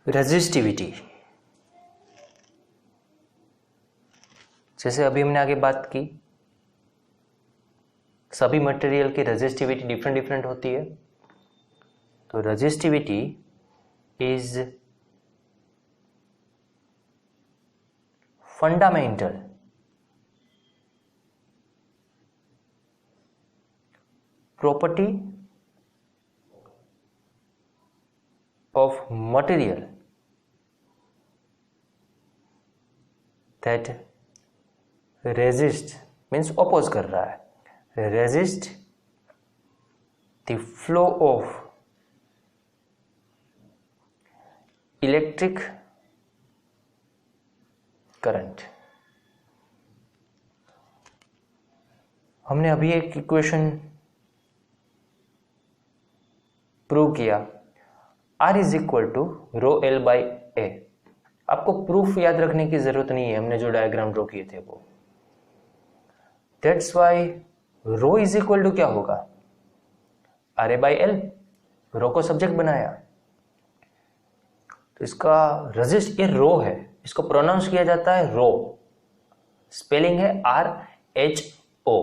Resistivity, जैसे अभी हमने आगे बात की, सभी मटेरियल की रेजिस्टिविटी डिफरेंट डिफरेंट होती है। तो resistivity is fundamental property of material that resist means oppose कर रहा है, resist the flow of electric current। हमने अभी एक इक्वेशन प्रूव किया, R is equal to rho L by A. आपको प्रूफ याद रखने की जरूरत नहीं है, हमने जो डायग्राम ड्रॉ किए थे वो। That's why rho is equal to क्या होगा, R A by L. Rho को सब्जेक्ट बनाया, तो इसका रेजिस्ट, ये रो है, इसको प्रोनाउंस किया जाता है रो, स्पेलिंग है RHO।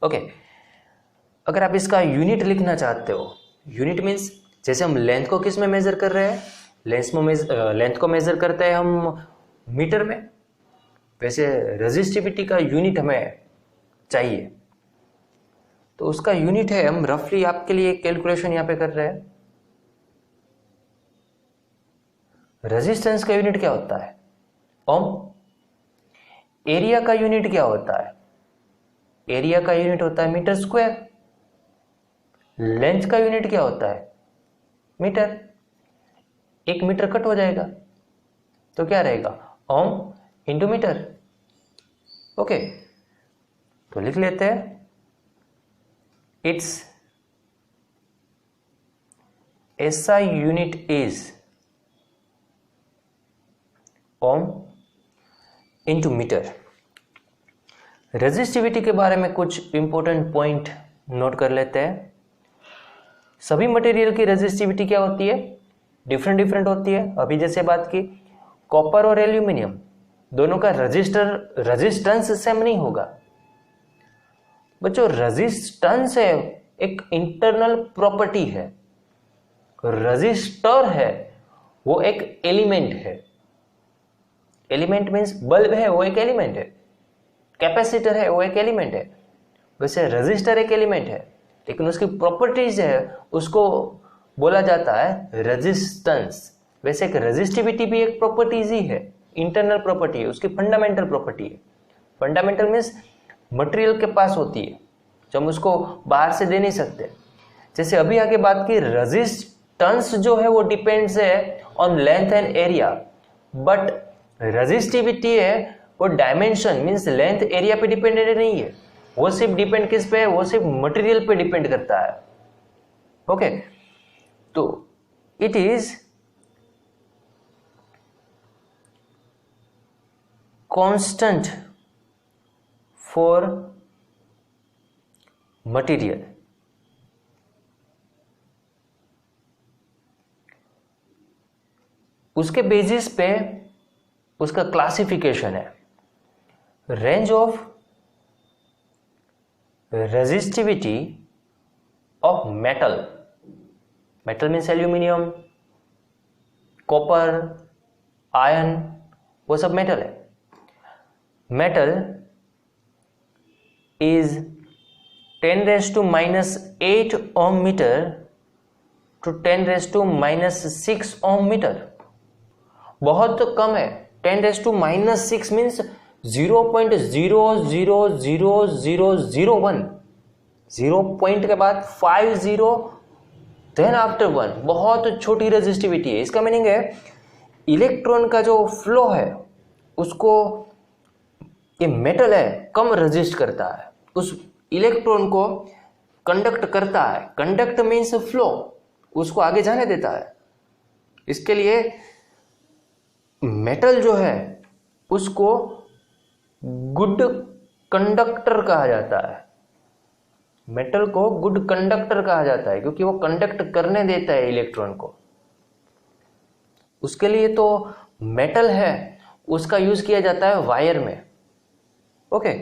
ओके, अगर आप इसका यूनिट लिखना चाहते हो, यूनिट मीन्स जैसे हम लेंथ को किस में मेजर कर रहे हैं, लेंथ को मेजर करते हैं हम मीटर में, वैसे रेजिस्टिविटी का यूनिट हमें चाहिए। तो उसका यूनिट है, हम रफली आपके लिए कैलकुलेशन यहां पे कर रहे हैं। रेजिस्टेंस का यूनिट क्या होता है, ओम। एरिया का यूनिट क्या होता है, एरिया का यूनिट होता है मीटर स्क्वायर। लेंथ का यूनिट क्या होता है, मीटर। 1 मीटर कट हो जाएगा तो क्या रहेगा, ओम इंटू मीटर। ओके, तो लिख लेते हैं, its SI unit is ohm into metre. Resistivity के बारे में कुछ इंपॉर्टेंट पॉइंट नोट कर लेते हैं। सभी मटेरियल की रेजिस्टिविटी क्या होती है, डिफरेंट डिफरेंट होती है। अभी जैसे बात की, कॉपर और एल्यूमिनियम दोनों का रेजिस्टेंस सेम नहीं होगा। बच्चों, रेजिस्टेंस है एक इंटरनल प्रॉपर्टी है, रेजिस्टर है वो एक एलिमेंट है। एलिमेंट मीन्स बल्ब है वो एक एलिमेंट है, कैपेसिटर है वो एक एलिमेंट है। वैसे रेजिस्टर एक एलिमेंट है, लेकिन उसकी प्रॉपर्टीज है उसको बोला जाता है रेजिस्टेंस। वैसे एक रेजिस्टिविटी भी एक प्रॉपर्टीज ही है, इंटरनल प्रॉपर्टी है, उसकी फंडामेंटल प्रॉपर्टी है। फंडामेंटल मीन्स मटेरियल के पास होती है, जो हम उसको बाहर से दे नहीं सकते। जैसे अभी आगे बात की, रेजिस्टेंस जो है वो डिपेंड्स है on length and area, but resistivity है वो डायमेंशन मीन्स लेंथ एरिया पे डिपेंडेंट नहीं है, वो सिर्फ डिपेंड किस पे है, वो सिर्फ मटेरियल पे डिपेंड करता है। ओके, तो it is constant for material. उसके बेसिस पे उसका क्लासिफिकेशन है, range of resistivity of metal. Metal means aluminium, copper, iron, वो सब मेटल है। Metal is 10⁻⁻8 ohm metre to 10⁻⁻6 ohm metre. बहुत कम है, 10⁻⁻6 मीन्स 0.0000001, 0 पॉइंट के बाद 50 देन आफ्टर 1, बहुत छोटी रेजिस्टिविटी है। इसका मीनिंग है इलेक्ट्रॉन का जो फ्लो है उसको, ये मेटल है कम रेजिस्ट करता है, उस इलेक्ट्रॉन को कंडक्ट करता है। कंडक्ट मीन्स फ्लो, उसको आगे जाने देता है। इसके लिए मेटल जो है उसको गुड कंडक्टर कहा जाता है। मेटल को गुड कंडक्टर कहा जाता है क्योंकि वो कंडक्ट करने देता है इलेक्ट्रॉन को। उसके लिए तो मेटल है, उसका यूज किया जाता है वायर में। ओके,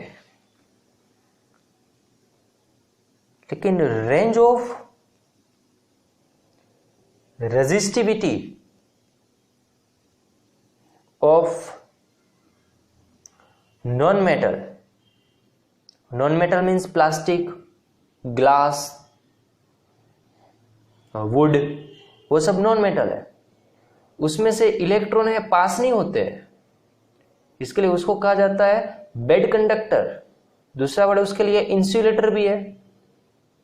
लेकिन range of resistivity of non metal, non metal means plastic, glass, would, वो सब नॉन मेटल है, उसमें से इलेक्ट्रॉन है पास नहीं होते, इसके लिए उसको कहा जाता है बेड कंडक्टर। दूसरा वर्ड उसके लिए इंसुलेटर भी है।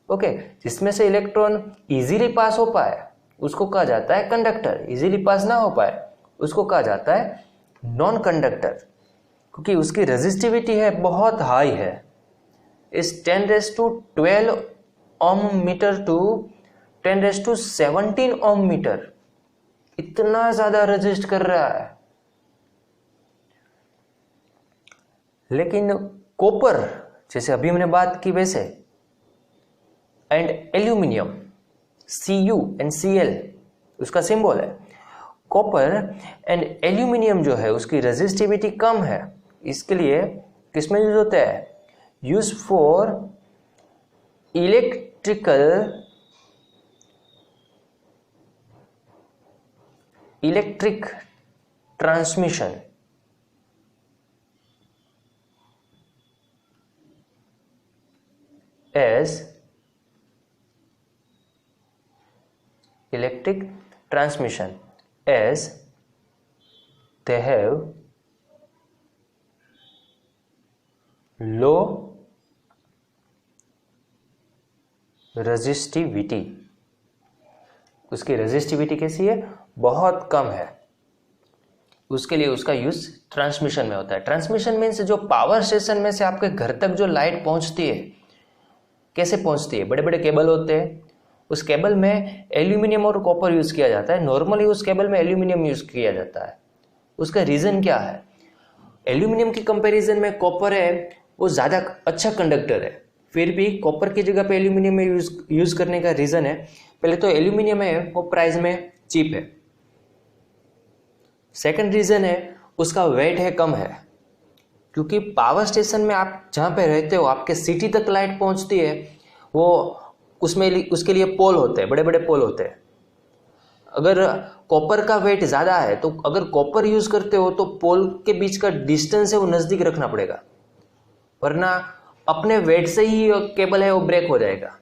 ओके, जिसमें से इलेक्ट्रॉन इजीली पास हो पाए उसको कहा जाता है कंडक्टर, इजीली पास ना हो पाए उसको कहा जाता है नॉन कंडक्टर, क्योंकि उसकी रेजिस्टिविटी है बहुत हाई है, इस 10⁻12 ओम मीटर टू 10⁻17 ओम मीटर, इतना ज्यादा रेजिस्ट कर रहा है। लेकिन कॉपर, जैसे अभी हमने बात की वैसे, and aluminium, Cu and Cl उसका सिंबल है, कॉपर एंड एल्यूमिनियम जो है उसकी रेजिस्टिविटी कम है, इसके लिए किसमें यूज होता है? Use for electric transmission. as electric transmission, as they have low resistivity, उसकी रेजिस्टिविटी कैसी है? बहुत कम है, उसके लिए उसका यूज ट्रांसमिशन में होता है। ट्रांसमिशन मीन्स जो पावर स्टेशन में से आपके घर तक जो लाइट पहुंचती है, कैसे पहुंचती है? बड़े बड़े केबल होते हैं, उस केबल में एल्यूमिनियम और कॉपर यूज किया जाता है। नॉर्मली उस केबल में एल्यूमिनियम यूज किया जाता है। उसका रीजन क्या है? एल्यूमिनियम की कंपैरिजन में कॉपर है वो ज्यादा अच्छा कंडक्टर है, फिर भी कॉपर की जगह पे एल्यूमिनियम में यूज करने का रीजन है, पहले तो एल्यूमिनियम है वो प्राइस में चीप है, सेकंड रीजन है उसका वेट है कम है, क्योंकि पावर स्टेशन में आप जहां पे रहते हो आपके सिटी तक लाइट पहुंचती है, वो उसमें उसके लिए पोल होते हैं, बड़े बड़े पोल होते हैं। अगर कॉपर का वेट ज्यादा है तो अगर कॉपर यूज करते हो तो पोल के बीच का डिस्टेंस है वो नजदीक रखना पड़ेगा, वरना अपने वेट से ही केबल है वो ब्रेक हो जाएगा।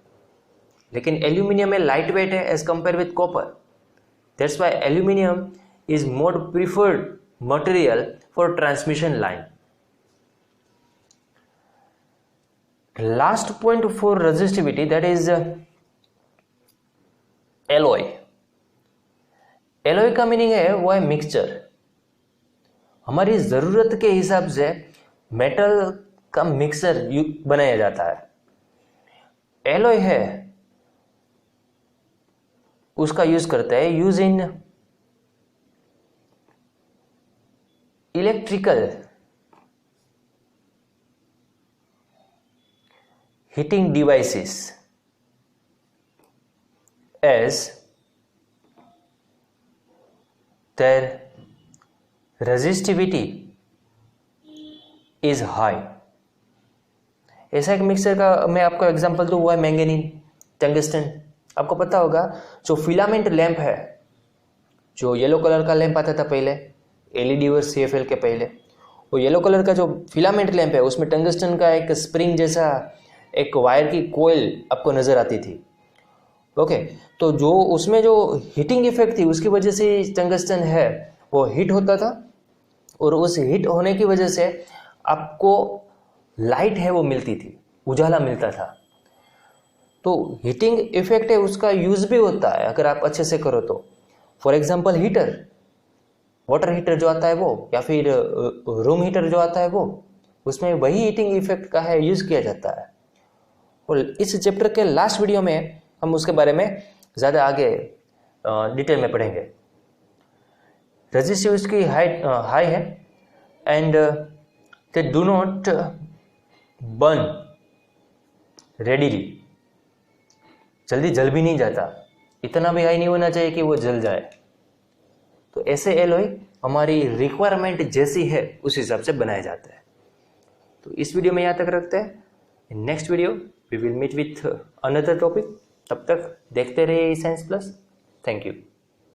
लेकिन एल्यूमिनियम में लाइट वेट है as compare with copper, that's why aluminium is more preferred material for transmission line. Last point for resistivity, that is alloy. Alloy का मीनिंग है वो है मिक्सचर। हमारी जरूरत के हिसाब से मेटल का मिक्सचर बनाया जाता है। एलोय है उसका यूज करते हैं, use in electrical heating devices, as their resistivity is high। ऐसा एक मिक्सर का मैं आपको एग्जांपल दूं, हुआ है मैंगनीन, टंगस्टन। आपको पता होगा जो फिलामेंट लैंप है, जो येलो कलर का लैंप आता था पहले एलईडी और सीएफएल के पहले, वो येलो कलर का जो फिलामेंट लैंप है उसमें टंगस्टन का एक स्प्रिंग जैसा एक वायर की कोयल आपको नजर आती थी। ओके, तो जो उसमें जो हीटिंग इफेक्ट थी उसकी वजह से टंगस्टन है वो हीट होता था, और उस हीट होने की वजह से आपको लाइट है वो मिलती थी, उजाला मिलता था। तो हीटिंग इफेक्ट है उसका यूज भी होता है अगर आप अच्छे से करो तो। For example heater, water heater जो आता है वो, या फिर रूम हीटर जो आता है वो, उसमें वही हीटिंग इफेक्ट का है यूज किया जाता है। और इस चैप्टर के लास्ट वीडियो में हम उसके बारे में ज़्यादा आगे डिटेल में पढ़ेंगे। रेजिस्टिव उसकी हाई है and they do not burn readily, जल्दी जल भी नहीं जाता, इतना भी हाई नहीं होना चाहिए कि वो जल जाए। तो ऐसे एलॉय हमारी रिक्वायरमेंट जैसी है उस हिसाब से बनाए जाते हैं। तो इस वीडियो में यहाँ तक रखते हैं। In next video we will meet with another topic. तब तक देखते रहिए साइंस प्लस। Thank you.